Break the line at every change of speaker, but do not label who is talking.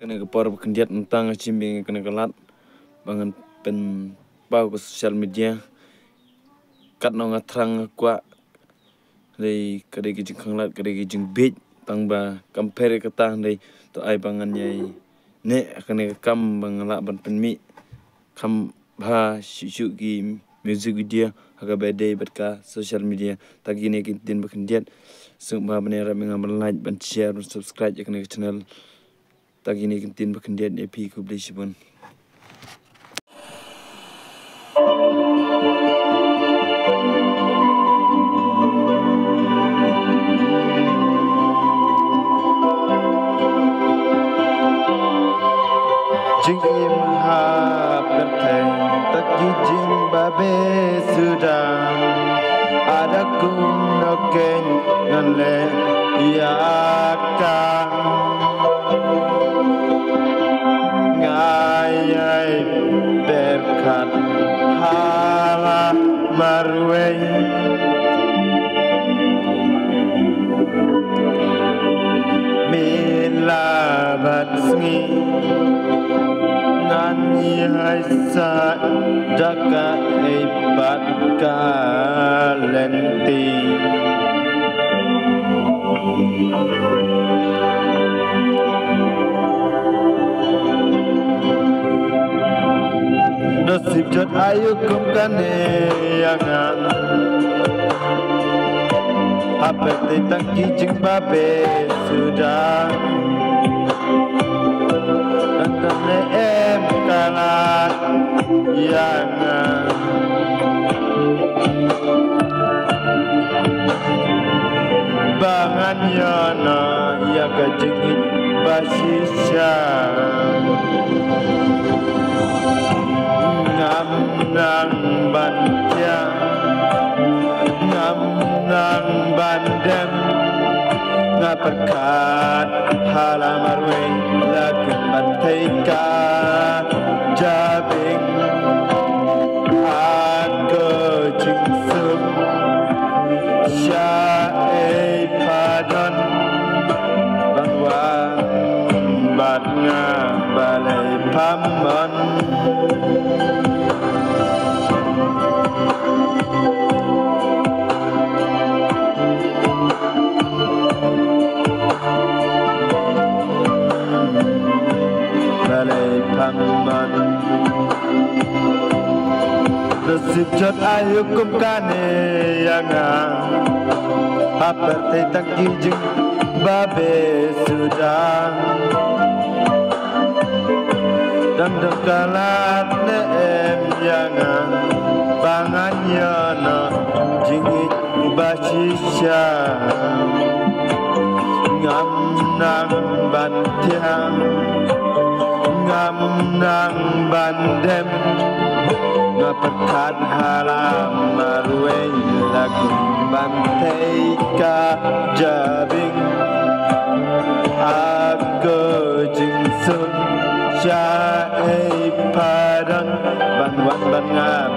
kena kepor berkendiat tentang cimbing kena kelat bangan pen bau ke sosial media kat nong atrang kuat dari kedai kijing kenglat kedai kijing bit tang ba compare kata dari to ai bangan nyai ne kena kam bangalak ban penmi kam ba shu gi music video aga bedai berka sosial media tagi ne kintin berkendiat sumba benera mengambil like ban share dan subscribe kena channel tagi ni kintin berkendiat epi ku beli sibun. Jing im ha perteng tak jing babe sudah ada kun noken nganle ya kan ngayai berkat hala marwe mila batngi nganyi haisa jaka ibat kalenti nasib jod ayu kum kane yangan apa tentang kijing babe sudah kane em kalah yangan bangan yana ya kejingit basisya ngam nang bantiang ngam nang bandem ngaperkat halamarwe lagun bantaika jabing aku jingsum syae padon bangwang batnga balai pamon balai pamon nasib jod ayu kum kane yangang apa tentang kijing babe sudah dan dekalat ne em yangang bangan yana jingit basisya ngam nang bantiang ngam nang bandem ngaperkat halam marwe lagu bantaika jabing aku jingsum syae padan banwan ban ngam